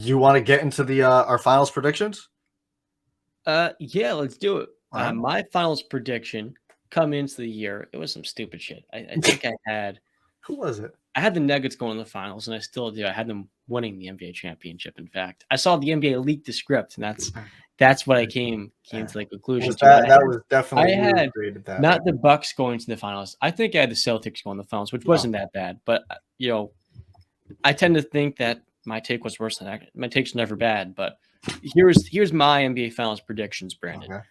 You want to get into the our finals predictions? Yeah, let's do it. All right. My finals prediction coming into the year, it was some stupid shit. I think Who was it? I had the Nuggets going to the finals, and I still do. I had them winning the NBA championship. In fact, I saw the NBA leak the script, and that's what I came to the conclusion Was to. But that was I definitely you who had created that, right? not the Bucks going to the finals. I think I had the Celtics going to the finals, which No. wasn't that bad. But I tend to think that my take was worse than that. My take's never bad, but here's my NBA finals predictions, Brandon. Okay.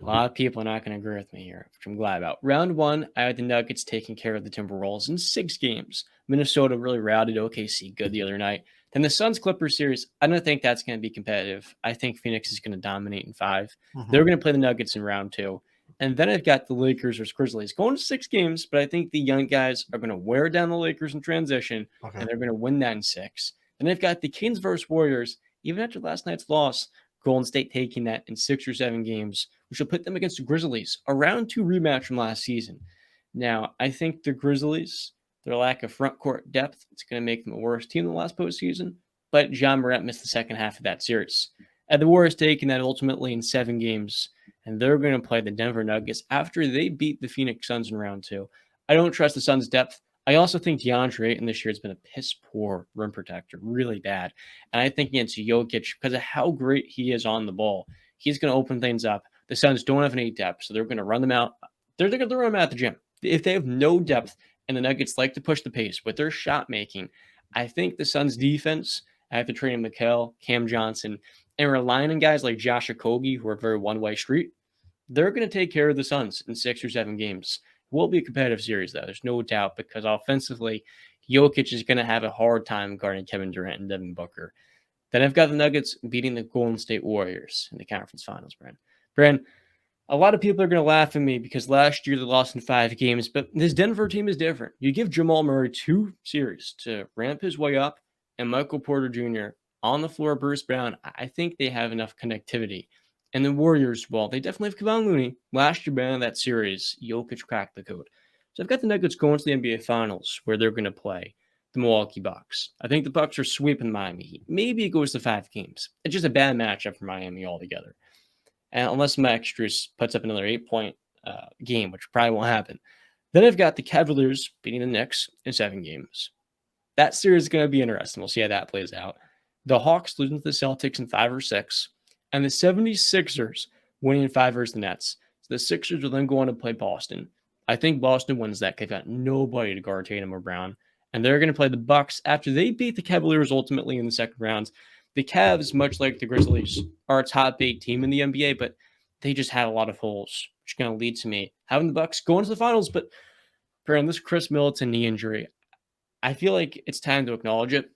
A lot of people are not going to agree with me here, which I'm glad about. Round one, I had the Nuggets taking care of the Timberwolves in 6 games. Minnesota really routed OKC good the other night. Then the Suns Clippers series, I don't think that's going to be competitive. I think Phoenix is going to dominate in 5. Mm-hmm. They're going to play the Nuggets in round 2. And then I've got the Lakers versus Grizzlies going to 6 games, but I think the young guys are going to wear down the Lakers in transition, Okay. and they're going to win that in 6. Then I've got the Kings versus Warriors. Even after last night's loss, Golden State taking that in 6 or 7 games, which will put them against the Grizzlies, a round 2 rematch from last season. Now, I think the Grizzlies, their lack of front court depth, it's going to make them a worse team than the last postseason. But John Morant missed the second half of that series. And the Warriors taking that ultimately in 7 games, and they're going to play the Denver Nuggets after they beat the Phoenix Suns in round 2. I don't trust the Suns' depth. I also think DeAndre Ayton this year has been a piss poor rim protector, really bad. And I think against Jokic, because of how great he is on the ball, he's going to open things up. The Suns don't have any depth, so they're going to run them out. They're going to run them out the gym. If they have no depth and the Nuggets like to push the pace with their shot making, I think the Suns' defense, after trading Mikal, Cam Johnson, and relying on guys like Josh Okogie, who are very one-way street, they're going to take care of the Suns in 6 or 7 games. It will be a competitive series, though. There's no doubt, because offensively, Jokic is going to have a hard time guarding Kevin Durant and Devin Booker. Then I've got the Nuggets beating the Golden State Warriors in the conference finals, Brand, a lot of people are going to laugh at me because last year they lost in 5 games, but this Denver team is different. You give Jamal Murray 2 series to ramp his way up, and Michael Porter Jr. on the floor, Bruce Brown. I think they have enough connectivity. And the Warriors, well, they definitely have Kevon Looney. Last year, man, that series, Jokic cracked the code. So I've got the Nuggets going to the NBA Finals, where they're going to play the Milwaukee Bucks. I think the Bucks are sweeping Miami Heat. Maybe it goes to 5 games. It's just a bad matchup for Miami altogether. And unless Max Strus puts up another 8-point game, which probably won't happen. Then I've got the Cavaliers beating the Knicks in 7 games. That series is going to be interesting. We'll see how that plays out. The Hawks losing to the Celtics in 5 or 6, and the 76ers winning in 5 versus the Nets. So the Sixers will then go on to play Boston. I think Boston wins that. They've got nobody to guard Tatum or Brown, and they're going to play the Bucks after they beat the Cavaliers ultimately in the second round. The Cavs, much like the Grizzlies, are a top 8 team in the NBA, but they just had a lot of holes, which is going to lead to me having the Bucks going to the finals. But for this Chris Middleton knee injury, I feel like it's time to acknowledge it.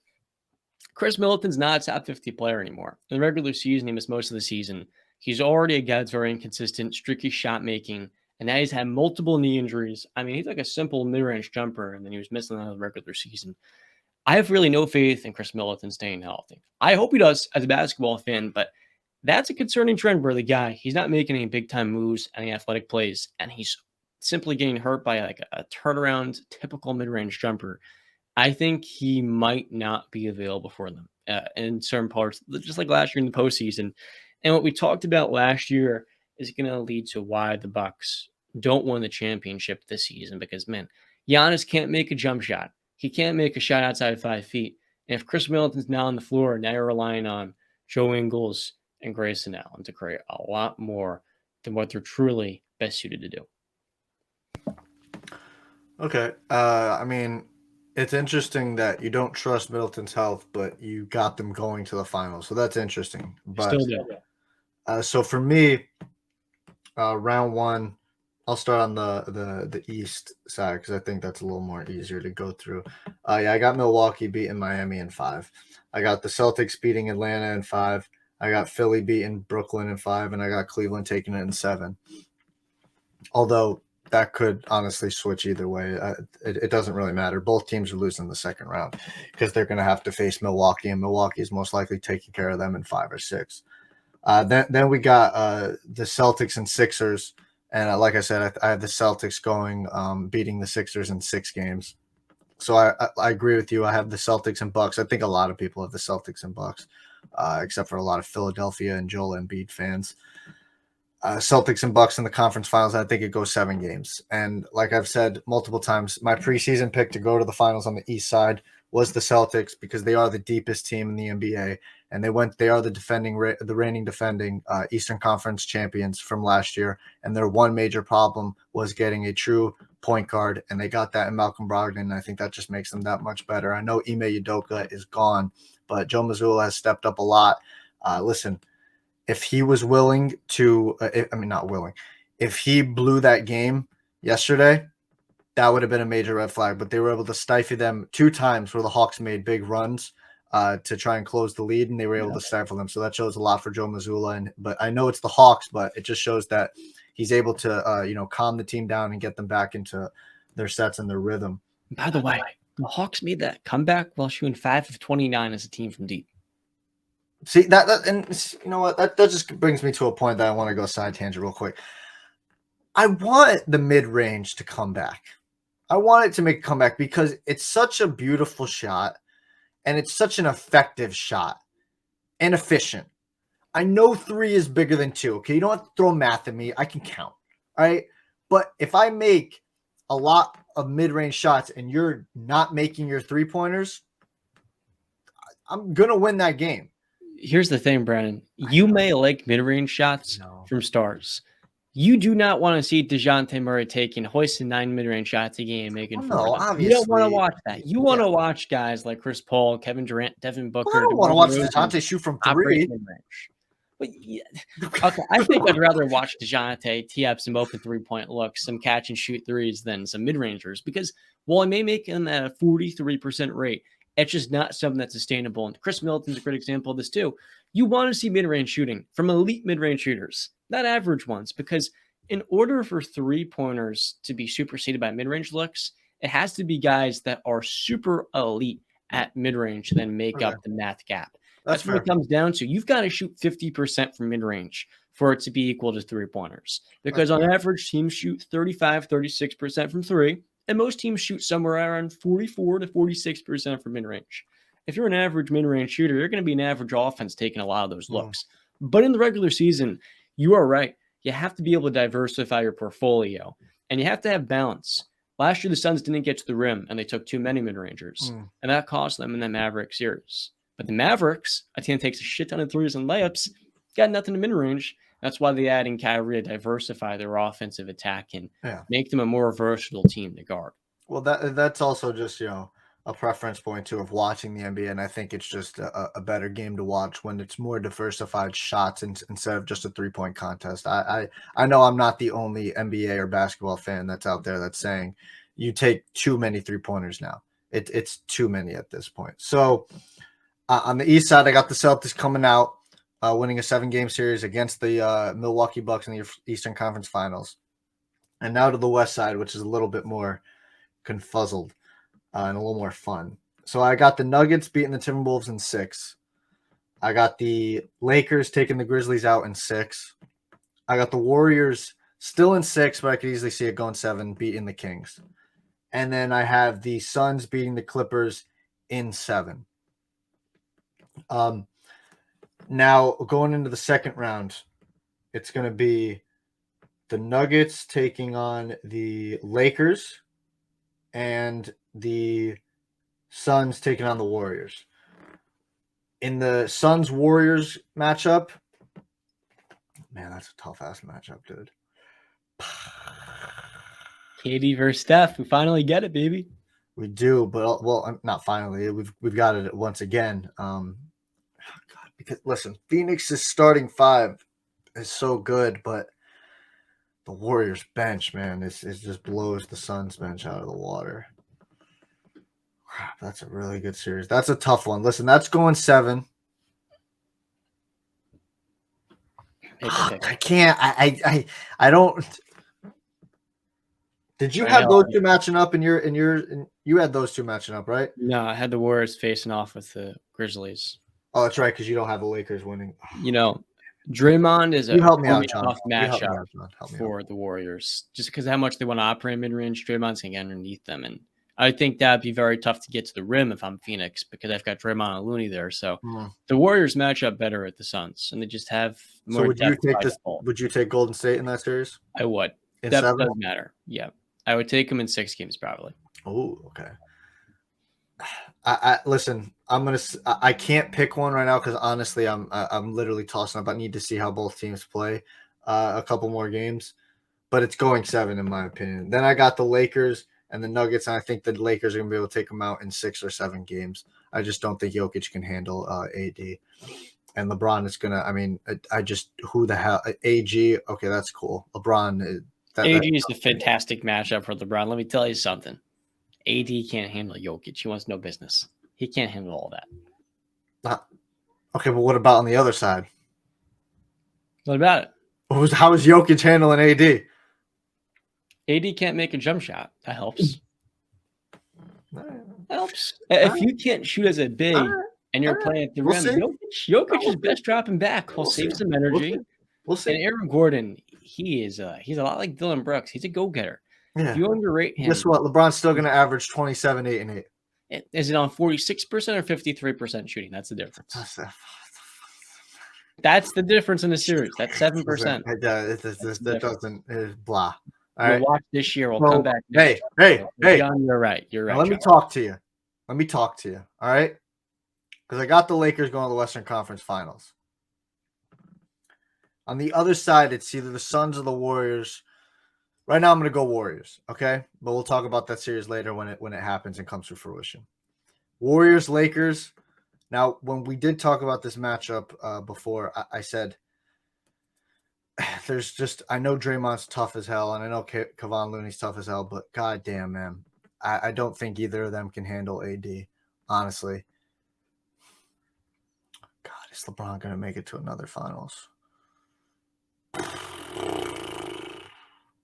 Chris Middleton's not a top 50 player anymore. In the regular season, he missed most of the season. He's already a guy that's very inconsistent, streaky shot making, and now he's had multiple knee injuries. I mean, he's like a simple mid-range jumper, and then he was missing out of the regular season. I have really no faith in Chris Middleton staying healthy. I hope he does as a basketball fan, but that's a concerning trend where the guy, he's not making any big-time moves, any athletic plays, and he's simply getting hurt by like a turnaround, typical mid-range jumper. I think he might not be available for them in certain parts, just like last year in the postseason. And what we talked about last year is going to lead to why the Bucks don't win the championship this season. Because man, Giannis can't make a jump shot. He can't make a shot outside of 5 feet. And if Chris Middleton's now on the floor, now you're relying on Joe Ingles and Grayson Allen to create a lot more than what they're truly best suited to do. Okay. I mean, it's interesting that you don't trust Middleton's health, but you got them going to the finals. So that's interesting. But Still do. so for me, round one, I'll start on the East side because I think that's a little more easier to go through. Yeah, I got Milwaukee beating Miami in 5. I got the Celtics beating Atlanta in 5. I got Philly beating Brooklyn in 5, and I got Cleveland taking it in 7. Although that could honestly switch either way. It doesn't really matter. Both teams are losing the second round because they're going to have to face Milwaukee, and Milwaukee is most likely taking care of them in 5 or 6. Then we got the Celtics and Sixers. And like I said, I have the Celtics going, beating the Sixers in 6 games. So I agree with you. I have the Celtics and Bucks. I think a lot of people have the Celtics and Bucks, except for a lot of Philadelphia and Joel Embiid fans. Celtics and Bucks in the conference finals. I think it goes 7 games. And like I've said multiple times, my preseason pick to go to the finals on the East side was the Celtics because they are the deepest team in the NBA, and they are the reigning defending Eastern Conference champions from last year. And their one major problem was getting a true point guard, and they got that in Malcolm Brogdon. And I think that just makes them that much better. I know Ime Udoka is gone, but Joe Mazzulla has stepped up a lot. Listen. If he was willing to, not willing, if he blew that game yesterday, that would have been a major red flag. But they were able to stifle them 2 times where the Hawks made big runs to try and close the lead, and they were able to stifle them. So that shows a lot for Joe Mazzulla. But I know it's the Hawks, but it just shows that he's able to, calm the team down and get them back into their sets and their rhythm. By the way, the Hawks made that comeback while shooting 5 of 29 as a team from deep. See that, and you know what? That just brings me to a point that I want to go side tangent real quick. I want the mid range to come back. I want it to make a comeback because it's such a beautiful shot, and it's such an effective shot and efficient. I know 3 is bigger than 2. Okay, you don't have to throw math at me. I can count. All right, but if I make a lot of mid range shots and you're not making your 3-pointers, I'm gonna win that game. Here's the thing, Brandon. You may like mid-range shots from stars. You do not want to see DeJounte Murray hoisting 9 mid-range shots a game, making 4. Obviously. You don't want to watch that. You want to watch guys like Chris Paul, Kevin Durant, Devin Booker. I don't want to watch DeJounte shoot from 3. But okay, I think I'd rather watch DeJounte tee up some open 3-point looks, some catch and shoot threes than some mid-rangers because while I may make them at a 43% rate, it's just not something that's sustainable. And Chris Middleton's a great example of this too. You want to see mid-range shooting from elite mid-range shooters, not average ones, because in order for 3-pointers to be superseded by mid-range looks, it has to be guys that are super elite at mid-range to then make up the math gap. That's what it comes down to. You've got to shoot 50% from mid-range for it to be equal to 3-pointers. Because on average, teams shoot 35, 36% from 3. And most teams shoot somewhere around 44 to 46% from mid-range. If you're an average mid-range shooter, you're going to be an average offense taking a lot of those looks. But in the regular season, you are right. You have to be able to diversify your portfolio. And you have to have balance. Last year, the Suns didn't get to the rim, and they took too many mid-rangers. And that cost them in the Mavericks series. But the Mavericks, a team that takes a shit ton of threes and layups, got nothing in mid-range. That's why they add in Kyrie to diversify their offensive attack and make them a more versatile team to guard. Well, that's also just, a preference point too of watching the NBA, and I think it's just a better game to watch when it's more diversified shots instead of just a 3-point contest. I know I'm not the only NBA or basketball fan that's out there that's saying you take too many 3-pointers now. It's too many at this point. So on the East side, I got the Celtics coming out. Winning a 7-game series against the Milwaukee Bucks in the Eastern Conference Finals. And now to the West side, which is a little bit more confuzzled and a little more fun. So I got the Nuggets beating the Timberwolves in 6. I got the Lakers taking the Grizzlies out in 6. I got the Warriors still in 6, but I could easily see it going 7, beating the Kings. And then I have the Suns beating the Clippers in 7. Now, going into the second round, it's going to be the Nuggets taking on the Lakers and the Suns taking on the Warriors. In the Suns-Warriors matchup, man, that's a tough-ass matchup, dude. KD versus Steph. We finally get it, baby. We do, but, well, not finally. We've got it once again. Because listen, Phoenix's starting 5 is so good, but the Warriors bench, man, it just blows the Suns bench out of the water. That's a really good series. That's a tough one. Listen, that's going 7. I can't. I don't. Did you have those 2 matching up in your you had those 2 matching up, right? No, I had the Warriors facing off with the Grizzlies. Oh, that's right, because you don't have the Lakers winning. Draymond is a tough matchup for the Warriors. Just because how much they want to operate mid-range, Draymond's going to get underneath them. And I think that'd be very tough to get to the rim if I'm Phoenix because I've got Draymond and Looney there. So Mm. the Warriors match up better with the Suns, and they just have So more would you depth take by this? default. Would you take Golden State in that series I would. in Depth 7? does matter. Yeah. I would take them in 6 games probably. Oh, okay. I listen. I can't pick one right now because honestly, I'm literally tossing up. I need to see how both teams play a couple more games, but it's going 7 in my opinion. Then I got the Lakers and the Nuggets, and I think the Lakers are gonna be able to take them out in 6 or 7 games. I just don't think Jokic can handle AD, and LeBron is gonna. I mean, I just who the hell AG? Okay, that's cool. LeBron. AD is a fantastic matchup for LeBron. Let me tell you something. AD can't handle Jokic. He wants no business. He can't handle all that. Okay, but what about on the other side? What about it? How is Jokic handling AD? AD can't make a jump shot. That helps. That helps. If you can't shoot as a big and you're playing at the rim, Jokic is best dropping back. He'll save some energy. We'll see. And Aaron Gordon, he's a lot like Dylan Brooks. He's a go-getter. Yeah. If you underrate him, guess what? LeBron's still going to average 27, 8, and 8. Is it on 46% or 53% shooting? That's the difference. That's the difference in the series. That's 7%. That doesn't blah. All We'll right. watch this year. We'll come back. Hey. John, you're right. You're right. Now, let me talk to you. All right. Because I got the Lakers going to the Western Conference Finals. On the other side, it's either the Suns or the Warriors. Right now, I'm going to go Warriors, okay? But we'll talk about that series later when it happens and comes to fruition. Warriors, Lakers. Now, when we did talk about this matchup before, I said there's just – I know Draymond's tough as hell, and I know Kevon Looney's tough as hell, but goddamn, man. I don't think either of them can handle AD, honestly. God, is LeBron going to make it to another finals?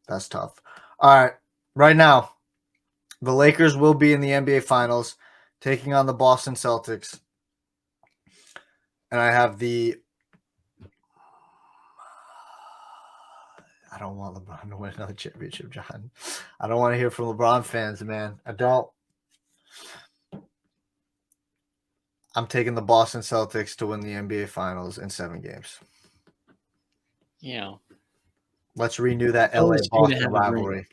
That's tough. All right. Right now, the Lakers will be in the NBA Finals taking on the Boston Celtics. And I have I don't want LeBron to win another championship, John. I don't want to hear from LeBron fans, man. I don't. I'm taking the Boston Celtics to win the NBA Finals in 7 games. Yeah. Let's renew that LA-Boston rivalry.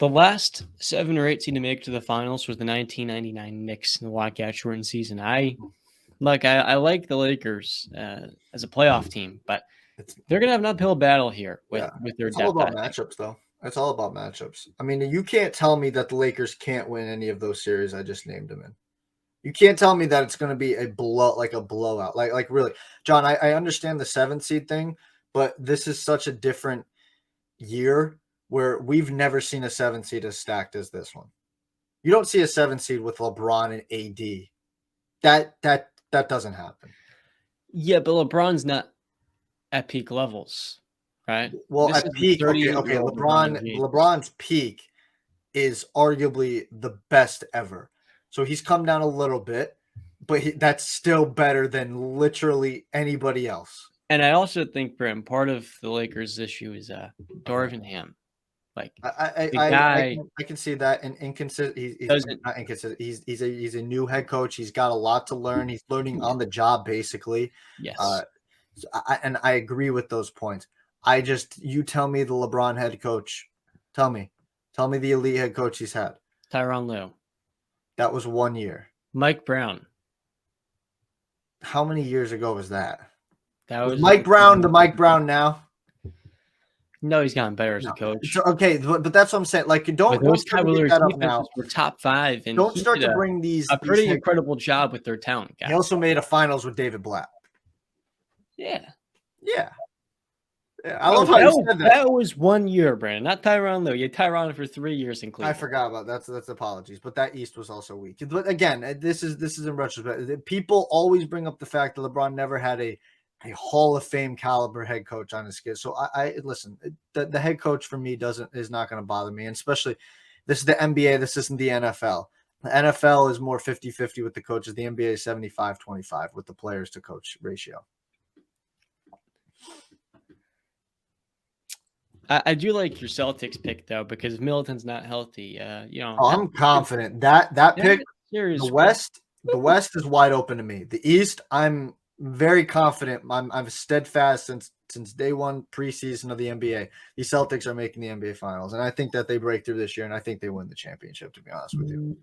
The last 7 or 8 team to make it to the finals was the 1999 Knicks in the lockout shortened season. I like the Lakers as a playoff team, but they're gonna have an uphill battle here with their depth. It's all about matchups, though. It's all about matchups. I mean, you can't tell me that the Lakers can't win any of those series I just named them in. You can't tell me that it's going to be a blowout. Like really, John. I understand the 7th seed thing, but this is such a different year where we've never seen a 7th seed as stacked as this one. You don't see a 7th seed with LeBron and AD. That doesn't happen. Yeah, but LeBron's not at peak levels, right? Well, at peak, okay. LeBron's peak is arguably the best ever. So he's come down a little bit, but that's still better than literally anybody else. And I also think, Brim, part of the Lakers' issue is Darvin Ham. Like I can see that. And inconsistent. He's not inconsistent. He's a new head coach. He's got a lot to learn. He's learning on the job, basically. Yes. And I agree with those points. You tell me the LeBron head coach. Tell me the elite head coach he's had. Tyronn Lue. That was 1 year. Mike Brown. How many years ago was that? That was Mike Brown, the Mike Brown now. No, he's gotten better as a coach. Okay, but that's what I'm saying. Like, don't Cavaliers that up now. We're top 5, and don't start to bring a pretty incredible job with their talent guys. He also made a finals with David Blatt. Yeah. I love how you said that. That was 1 year, Brandon, not Tyronn Lue. You had Tyronn for 3 years in Cleveland. I forgot about that. That's apologies, but that East was also weak. But again, this is in retrospect. People always bring up the fact that LeBron never had a Hall of Fame caliber head coach on his skid. So I listen. The head coach for me is not going to bother me, and especially this is the NBA. This isn't the NFL. The NFL is more 50-50 with the coaches. The NBA is 75-25 with the players to coach ratio. I do like your Celtics pick though, because if Middleton's not healthy, Oh, I'm confident that pick. The series. West is wide open to me. The East, I'm very confident. I'm steadfast since day one preseason of the NBA. The Celtics are making the NBA Finals, and I think that they break through this year, and I think they win the championship. To be honest with you.